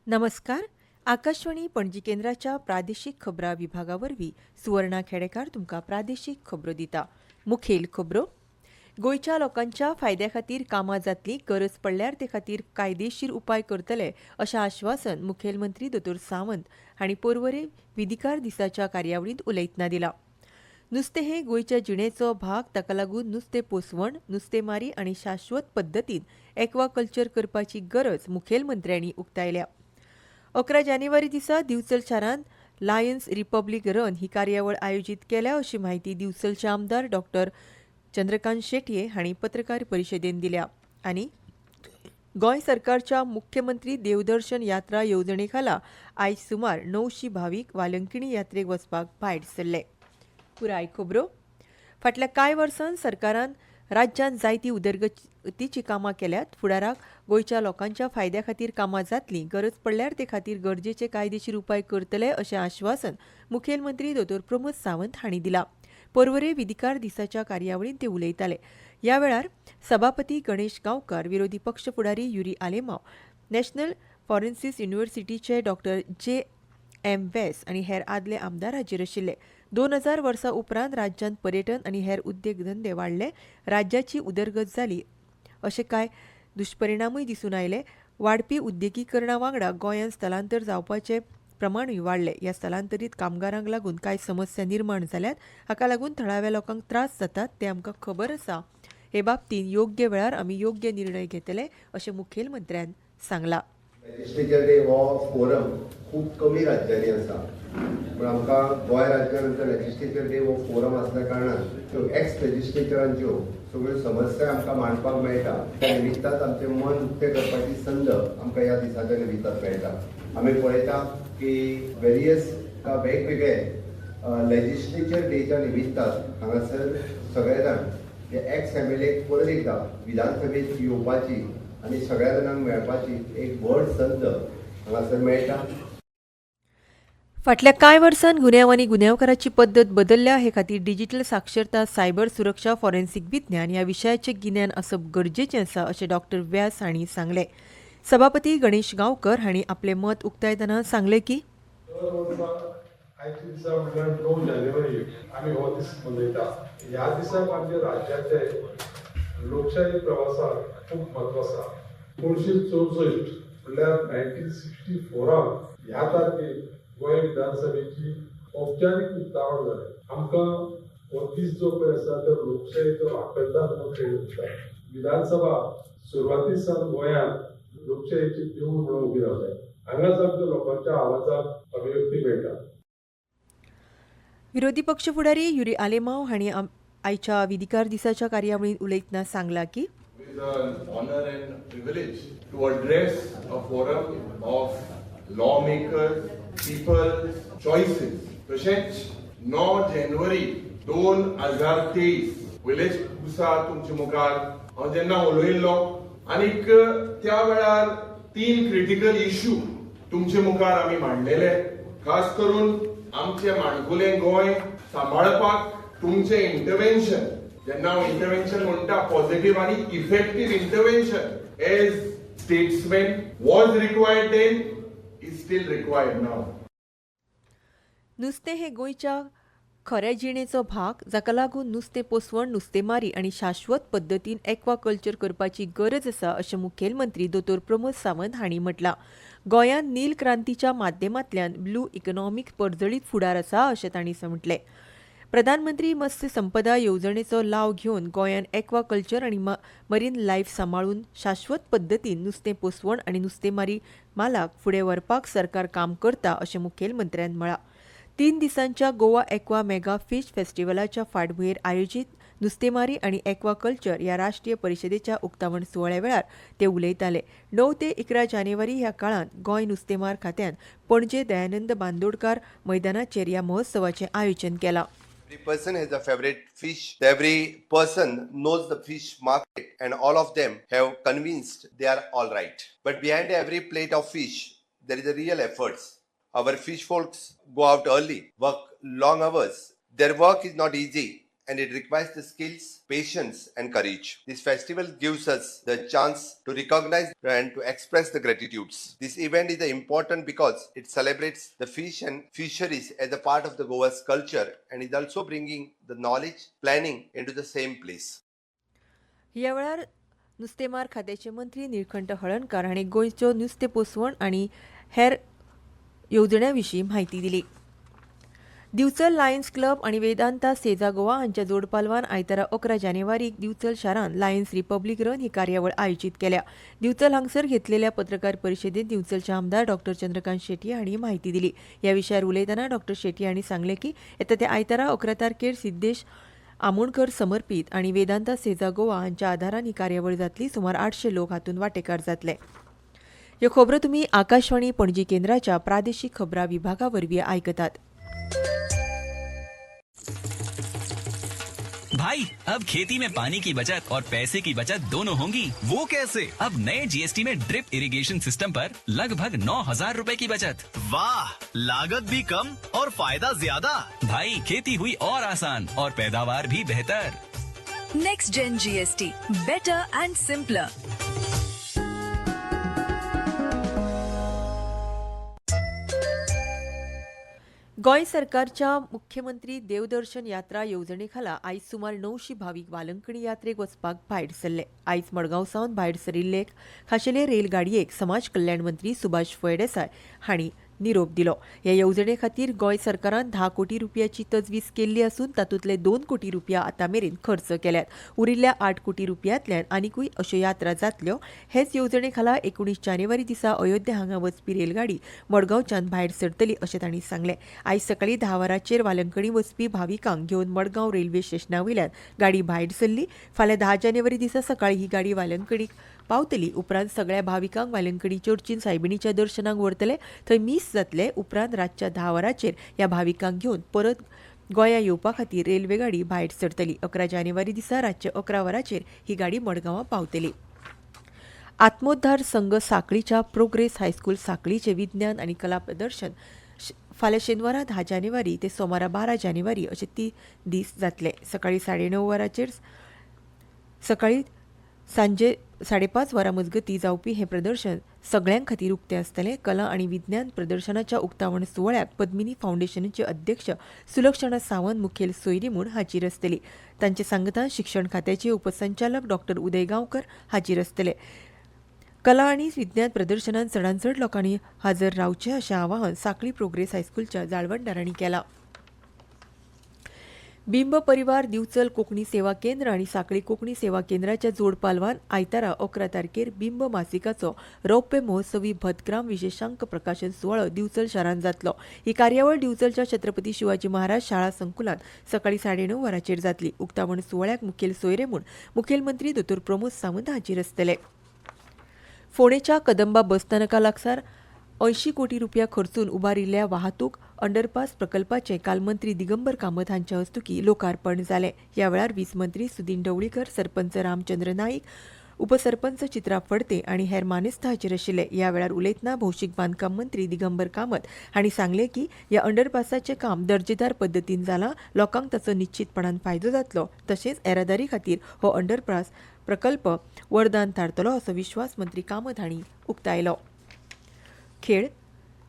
नमस्कार. आकाशवाणी पणजी केंद्राच्या प्रादेशीक खबरां विभागावरवीं सुवर्णा खेडेकार तुमकां प्रादेशीक खबरो दिता. मुखेल खबरो. गोंयच्या लोकांच्या फायद्या खातीर कामां जातलीं, गरज पडल्यार ते खातीर कायदेशीर उपाय करतले अशें आश्वासन मुखेलमंत्री दोतोर सावंत हांणी पर्वरे विधिकार दिसाच्या कार्यावळींत उलयतना दिलां. नुस्तें हे गोंयच्या जिणेचो भाग, ताका लागून नुस्तें पोसवण, नुस्तेमारी आनी शाश्वत पद्दतीन एक्वाकल्चर करपाची गरज मुखेलमंत्र्यांनी उक्तायल्या. 11 जानेवारी दिसा दिवचल शारांत लायन्स रिपब्लीक रन ही कार्यावळ आयोजीत केल्या अशी माहिती दिवचलचे आमदार डॉक्टर चंद्रकांत शेटये हांणी पत्रकार परिशदेंत दिल्या. आनी गोंय सरकारच्या मुख्यमंत्री देवदर्शन यात्रा येवजणे खाला आयज सुमार 900 भावीक वालंकिणी यात्रेक वचपाक भायर सरले. पुराय खबरो. फाटल्या कांय वर्सांत सरकारान राज्यांत जायती उदरगतीची कामां केल्यात. फुडाराक गोंयच्या लोकांच्या फायद्या खातीर कामां जातलीं, गरज पडल्यार ते खातीर गरजेचे कायदेशीर उपाय करतले अशें आश्वासन मुखेलमंत्री दोतोर प्रमोद सावंत हांणी दिलां. पर्वरे विधिकार दिसाच्या कार्यावळींत ते उलयताले. ह्या वेळार सभापती गणेश गांवकार, विरोधी पक्ष फुडारी युरी आलेमांव, नॅशनल फॉरेन्सिक युनिव्हर्सिटीचे डॉक्टर J.M. वेस आनी हेर आदले आमदार हाजीर आशिल्ले. 2000 वर्सां उपरांत राज्यांत पर्यटन आनी हेर उद्देग धंदे वाडले, राज्याची उदरगत जाली अशे कांय दुश्परिणामूय दिसून आयले. वाडपी उद्देगीकरणा वांगडा गोंयांत स्थलांतर जावपाचे प्रमाणूय वाडले. ह्या स्थलांतरीत कामगारांक लागून कांय समस्या निर्माण जाल्यात. हाका लागून थळाव्या लोकांक त्रास जातात ते आमकां खबर आसा. हे बाबतींत योग्य वेळार आमी योग्य निर्णय घेतले अशें मुखेलमंत्र्यान सांगलां. लेजिस्लेचर डे हो फोरम खूब कमी राज्यांनी आसा, पण आमकां गोंय राज्यांत लेजिस्लेचर डे हो फोरम आसल्या कारणान त्यो एक्स लेजिस्लेचरांच्यो सगळ्यो समस्या आमकां मांडपाक मेळटा. त्या निमित्तांत आमचें मन उक्तें करपाची संद आमकां ह्या दिसाच्या निमित्तांत मेळटा. आमी पळयता की वेरियस वेगवेगळे लेजिस्लेचर डेच्या निमित्तान हांगासर सगळे जाण हे एक्स MLA परत एकदा विधानसभेत येवपाची आनी सगळ्या जाणांक मेळपाची एक व्हड संद हांगासर मेळटा. फाटल्या कांय वर्सांत गुन्यांव आनी गुन्यांवकाराची पद्दत बदल्ल्या. हे खातीर डिजिटल साक्षरता, सायबर सुरक्षा, फॉरेन्सिक विज्ञान ह्या विशयाचें गिन्यान आसप गरजेचें आसा अशें डॉक्टर व्यास हांणी सांगलें. सभापती गणेश गांवकर हांणी आपलें मत उक्तायतना सांगलें की 9 जानेवारी आम्ही हो दीस मनयता. ह्या दिसाक आमच्या राज्याचे लोकशाही प्रवासाक खूप महत्व आसा. 1964 म्हणल्यार 1964 ह्या तारखेक गोंय विधानसभेची औपचारीक उक्तावण जालें. आमकां हो दीस जो पळय आसा तो लोकशाहीचो आकर्ताक खेळ दिता. विधानसभा सुरवातीक सावन गोंयांत लोकशाहीची देऊळ म्हणून उबी रावल्या. हांगाच आमच्या लोकांच्या आवाजाक अभिव्यक्ती मेळटा. विरोधी पक्ष फुडारी युरी आलेमांव हांणी आयच्या विधिकार दिसाच्या कार्यावळींत उलयतना सांगलां की It is an honor and privilege to address a forum of lawmakers, people's choices. तशेंच 9 जानेवारी 2023 विलेज दिसा तुमचे मुखार हांव जेन्ना उलयल्लो आनीक त्या वेळार 3 क्रिटिकल इश्यू तुमचे मुखार आमी मांडलेले. खास करून आमचे माणकुलें गोंय सांबाळपाक तुमचे इंटरव्हेन्शन, जेन्ना हांव इंटरव्हेन्शन म्हणटा पॉझिटिव्ह आनी effective intervention as statesman was required then is still required नाव. नुस्तें हे गोंयच्या खऱ्या जिणेचो भाग, जाका लागून नुस्तें पोसवण, नुस्तेमारी आनी शाश्वत पद्दतीन एक्वाकल्चर करपाची गरज आसा अशें मुखेलमंत्री दोतोर प्रमोद सावंत हांणी म्हटलां. गोंयांत नील क्रांतीच्या माध्यमांतल्यान ब्लू इकॉनॉमीक परजळीत फुडार आसा अशें तांणी म्हटलें. प्रधानमंत्री मत्स्य संपदा येवजणेचो लाव घेवन गोंयांत एक्वाकल्चर आनी मरीन लायफ सांबाळून शाश्वत पद्दतीन नुस्तें पोसवण आनी नुस्तेमारी मालाक फुडें व्हरपाक सरकार काम करता अशें मुखेलमंत्र्यान म्हळां. 3 दिसांच्या गोवा एक्वा मेगा फिश फेस्टिवलाच्या फाटभुंयेर आयोजीत नुस्तेमारी आनी एक्वाकल्चर ह्या राष्ट्रीय परिशदेच्या उक्तावण सुवाळ्या वेळार ते उलयताले. 9 ते 11 जानेवारी ह्या काळांत गोंय नुस्तेमार खात्यान पणजे दयानंद बांदोडकार मैदानाचेर ह्या महोत्सवाचें आयोजन केलां. Every person has a favorite fish. Every person knows the fish market, and all of them have convinced they are all right. But behind every plate of fish, there is a real efforts. Our fish folks go out early, work long hours. Their work is not easy, and it requires the skills, patience, and courage. This festival gives us the chance to recognize and to express the gratitudes. This event is important because it celebrates the fish and fisheries as a part of the Goa's culture and is also bringing the knowledge, planning into the same place. ह्या वेळार नुस्तेमार खात्याचे मंत्री निळकंठ हळर्णकार हांणी गोंयच्यो नुस्तें पोसवण आनी हेर येवजण्यां विशीं म्हायती दिली. दिवचल लायन्स क्लब आणि वेदांता सेजा गोवा हांच्या जोड पालवान आयतारा 11 जानेवारीक दिवचल शारांत लायन्स रिपब्लीक रन ही कार्यावळ आयोजीत केल्या. दिवचल हांगसर घेतलेल्या पत्रकार परिशदेंत दिवचलचे आमदार डॉ चंद्रकांत शेट्टी हांणी म्हायती दिली. ह्या विशयार उलयतना डॉ शेट्टी हांणी सांगलें की येता त्या आयतारा 11 तारखेर सिद्धेश आमोणकर समर्पीत आणि वेदांता सेजा गोवा हांच्या आदारान ही कार्यावळ जातली. सुमार 800 लोक हातूंत वांटेकार जातले. ह्यो खबरो तुमी आकाशवाणी पणजी केंद्राच्या प्रादेशीक खबरां विभागा वरवीं आयकतात. भाई अब खेती में पानी की बचत और पैसे की बचत दोनों होंगी। वो कैसे? अब नए जीएसटी में ड्रिप इरिगेशन सिस्टम पर लगभग 9,000 रुपए की बचत। वाह, लागत भी कम और फायदा ज्यादा। भाई खेती हुई और आसान और पैदावार भी बेहतर। Next gen GST, better and simpler. गोंय सरकारच्या मुख्यमंत्री देवदर्शन यात्रा येवजणे खाला आयज सुमार 900 भावीक वालंकणी यात्रेक वचपाक भायर सरले. आयज मडगांव सावन भायर सरिल्ले खाशेले रेलगाडयेक समाज कल्याण मंत्री सुभाष फळदेसाय हांणी निरोप दिलो. ह्या येवजणे खातीर गोंय सरकारान 10 कोटी रुपयाची तजवीज केल्ली असून तातूंतले 2 कोटी रुपया आतां मेरेन खर्च केल्यात. उरिल्ल्या 8 कोटी रुपयांतल्यान आनीकूय अश्यो यात्रा जातल्यो. हेच येवजणे खाला 19 जानेवारी दिसा अयोध्या हांगा वचपी रेलगाडी मडगांवच्यान भायर सरतली अशें तांणी सांगलें. आयज सकाळीं 10 वरांचेर वालंकणी वचपी भाविकांक घेवन मडगांव रेल्वे स्टेशनावयल्यान गाडी भायर सरली. फाल्यां 10 जानेवारी दिसा सकाळीं ही गाडी वालंकणीक पावतली. उपरांत सगळ्या भाविकांक वालंकणी चर्चीन सायबिणीच्या दर्शनाक व्हरतले. थंय मीस जातले. उपरांत रातच्या 10 वरांचेर ह्या भाविकांक घेवन परत गोंया येवपा खातीर रेल्वे गाडी भायर सरतली. 11 जानेवारी दिसा रातचे 11 वरांचेर ही गाडी मडगांवां पावतली. आत्मोद्धार संघ सांखळीच्या प्रोग्रेस हायस्कूल सांखळीचे विज्ञान आनी कला प्रदर्शन फाल्यां शेनवारा 10 जानेवारी ते सोमारा 12 जानेवारी अशे 3 दीस जातले. सकाळीं 9:30 वरांचेर सकाळीं सांजे 5:30 वरां मजगतीं जावपी हें प्रदर्शन सगळ्यां खातीर उक्तें आसतलें. कला आनी विज्ञान प्रदर्शनाच्या उक्तावण सुवाळ्याक पद्मिनी फावंडेशनाचे अध्यक्ष सुलक्षणा सावंत मुखेल सोयरी म्हूण हाजीर आसतली. तांचे सांगता शिक्षण खात्याचे उपसंचालक डॉ उदय गांवकर हाजीर आसतले. कला आनी विज्ञान प्रदर्शनांत चडांत चड लोकांनी हाजर रावचें अशें आवाहन सांखळी प्रोग्रेस हायस्कूलच्या जाळवणदारांनी केलां. बिंब परिवार दिवचल कोंकणी सेवा केंद्र आनी सांखळी कोंकणी सेवा केंद्राच्या जोड पालवान आयतारा 11 तारखेर बिंब मासिकाचो रौप्य महोत्सवी भतग्राम विशेषांक प्रकाशन सुवाळो दिवचल शारांत जातलो. ही कार्यावळ दिवचलच्या छत्रपती शिवाजी महाराज शाळा संकुलांत सकाळीं 9:30 वरांचेर जातली. उक्तावण सुवाळ्याक मुखेल सोयरे म्हूण मुखेलमंत्री दोतोर प्रमोद सावंत हाजीर आसतले. फोंडेच्या कदंबा बसस्थानका लागसार 80 कोटी रुपया खर्चून उबारिल्ल्या वाहतूक अंडरपास प्रकल्पाचे काल मंत्री दिगंबर कामत हांच्या हस्तुकीं लोकार्पण जालें. ह्या वेळार वीस मंत्री सुदीन ढवळीकर, सरपंच रामचंद्र नाईक, उपसरपंच चित्रा फडते आनी हेर मानेस्त हाजीर आशिल्ले. ह्या वेळार उलयतना भौशीक बांदकाम मंत्री दिगंबर कामत हांणी सांगलें की ह्या अंडरपासाचें काम दर्जेदार पद्दतीन जालां. लोकांक ताचो निश्चितपणान फायदो जातलो. तशेंच येरादारी खातीर हो अंडरपास प्रकल्प वरदान थारतलो असो विश्वास मंत्री कामत हांणी उक्तायलो. खेळ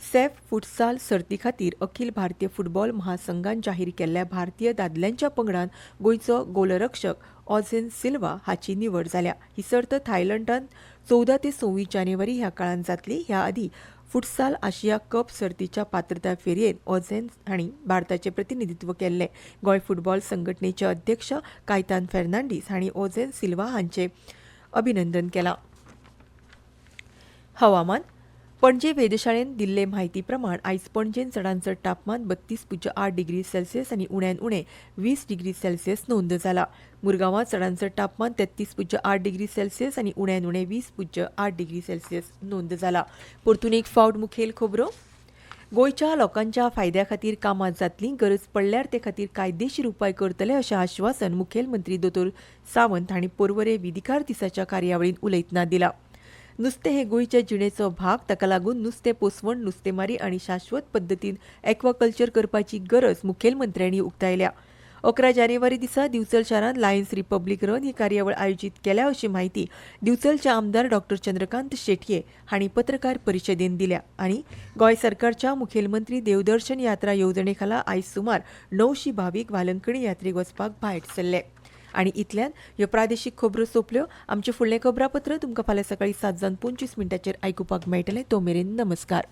सॅफ फुटसाल सर्ती खातीर अखिल भारतीय फुटबॉल महासंघान जाहीर केल्ल्या भारतीय दादल्यांच्या पंगडान गोंयचो गोलरक्षक ऑझेन सिल्वा हाची निवड जाल्या. ही सर्त थायलंडांत 14 ते 26 जानेवारी ह्या काळांत जातली. ह्या आदी फुटसाल आशिया कप सर्तीच्या पात्रता फेरयेंत ऑझेन हांणी भारताचें प्रतिनिधित्व केल्लें. गोंय फुटबॉल संघटनेचे अध्यक्ष कायतान फेर्नांडीस हांणी ऑझेन सिल्वा हांचें अभिनंदन केलां. हवामान. पणजे वेधशाळेन दिल्ले म्हायती प्रमाण आयज पणजेन चडांत चड तापमान 32.8 डिग्री सेल्सियस आनी उण्यांत उणें 20 डिग्री सेल्सियस नोंद जाला. मुरगांवां चडांत चड तापमान 33.8 डिग्री सेल्सियस आनी उण्यांत उणें 20.8 डिग्री सेल्सियस नोंद जाला. परतून एक फावट मुखेल खबरो. गोंयच्या लोकांच्या फायद्या खातीर कामां जातलीं. गरज पडल्यार ते खातीर कायदेशीर उपाय करतले अशें आश्वासन मुखेलमंत्री दोतोर सावंत हांणी पर्वरे विधिकार दिसाच्या कार्यावळींत उलयतना दिलां. नुस्तें हे गोंयच्या जिणेचो भाग. ताका लागून नुस्तें पोसवण, नुस्तेमारी आनी शाश्वत पद्दतीन एक्वाकल्चर करपाची गरज मुखेलमंत्र्यांनी उक्तायल्या. 11 जानेवारी दिसा दिवचल शारांत लायन्स रिपब्लीक रन ही कार्यावळ आयोजीत केल्या अशी माहिती दिवचलचे आमदार डॉक्टर चंद्रकांत शेटये हांणी पत्रकार परिशदेंत दिल्या आनी गोंय सरकारच्या मुखेलमंत्री देवदर्शन यात्रा येवजणे खाला आयज सुमार 900 भावीक वालंकणी यात्रेक वचपाक भायर सरले. आनी इतल्यान ह्यो प्रादेशीक खबरो सोंपल्यो. आमचे फुडलें खबरापत्र तुमकां फाल्यां सकाळीं 7:25 आयकुपाक मेळटलें. तो मेरेन नमस्कार.